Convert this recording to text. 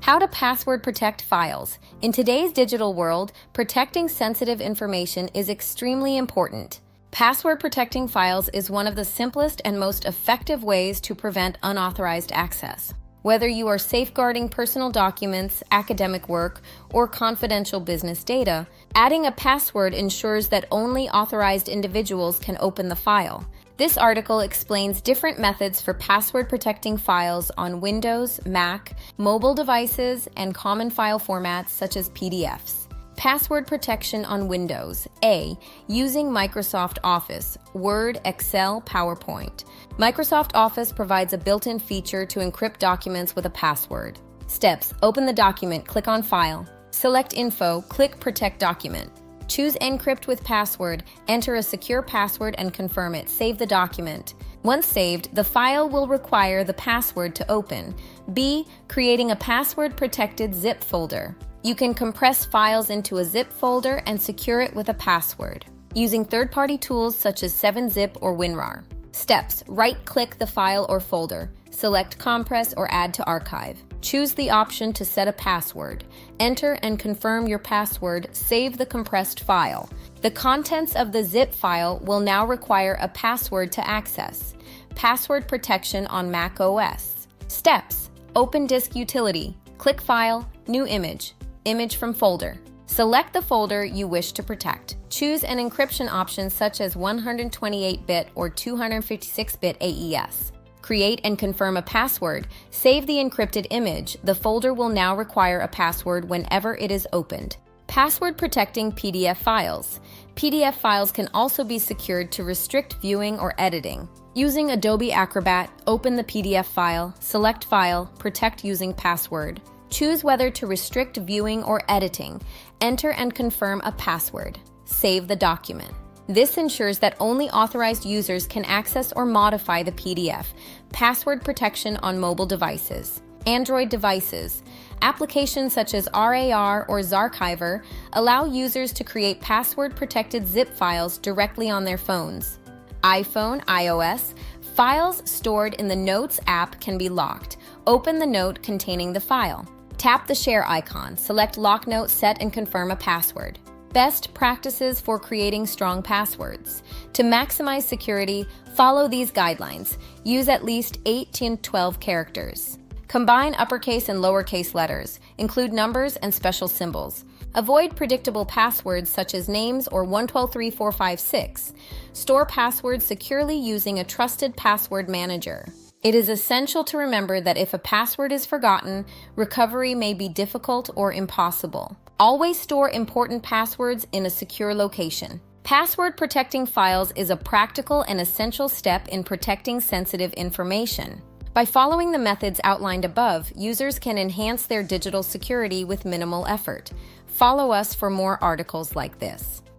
How to password protect files. In today's digital world, protecting sensitive information is extremely important. Password protecting files is one of the simplest and most effective ways to prevent unauthorized access. Whether you are safeguarding personal documents, academic work, or confidential business data, adding a password ensures that only authorized individuals can open the file. This article explains different methods for password protecting files on Windows, Mac, mobile devices, and common file formats such as PDFs. Password protection on Windows. A. Using Microsoft Office, Word, Excel, PowerPoint. Microsoft Office provides a built-in feature to encrypt documents with a password. Steps. Open the document, click on File. Select Info, click Protect Document. Choose Encrypt with Password, enter a secure password and confirm it. Save the document. Once saved, the file will require the password to open. B. Creating a password-protected zip folder. You can compress files into a zip folder and secure it with a password, using third-party tools such as 7-Zip or WinRAR. Steps. Right-click the file or folder. Select Compress or Add to Archive. Choose the option to set a password. Enter and confirm your password. Save the compressed file. The contents of the zip file will now require a password to access. Password protection on Mac OS. Steps. Open Disk Utility. Click File, New Image. Image from folder. Select the folder you wish to protect. Choose an encryption option such as 128-bit or 256-bit AES. Create and confirm a password. Save the encrypted image. The folder will now require a password whenever it is opened. Password protecting PDF files. PDF files can also be secured to restrict viewing or editing. Using Adobe Acrobat, open the PDF file, select File, Protect using password. Choose whether to restrict viewing or editing. Enter and confirm a password. Save the document. This ensures that only authorized users can access or modify the PDF. Password protection on mobile devices. Android devices. Applications such as RAR or Zarchiver allow users to create password-protected zip files directly on their phones. iPhone, iOS. Files stored in the Notes app can be locked. Open the note containing the file. Tap the share icon. Select Lock Note, set and confirm a password. Best practices for creating strong passwords. To maximize security, follow these guidelines. Use at least 8 to 12 characters. Combine uppercase and lowercase letters. Include numbers and special symbols. Avoid predictable passwords such as names or 123456. Store passwords securely using a trusted password manager. It is essential to remember that if a password is forgotten, recovery may be difficult or impossible. Always store important passwords in a secure location. Password protecting files is a practical and essential step in protecting sensitive information. By following the methods outlined above, users can enhance their digital security with minimal effort. Follow us for more articles like this.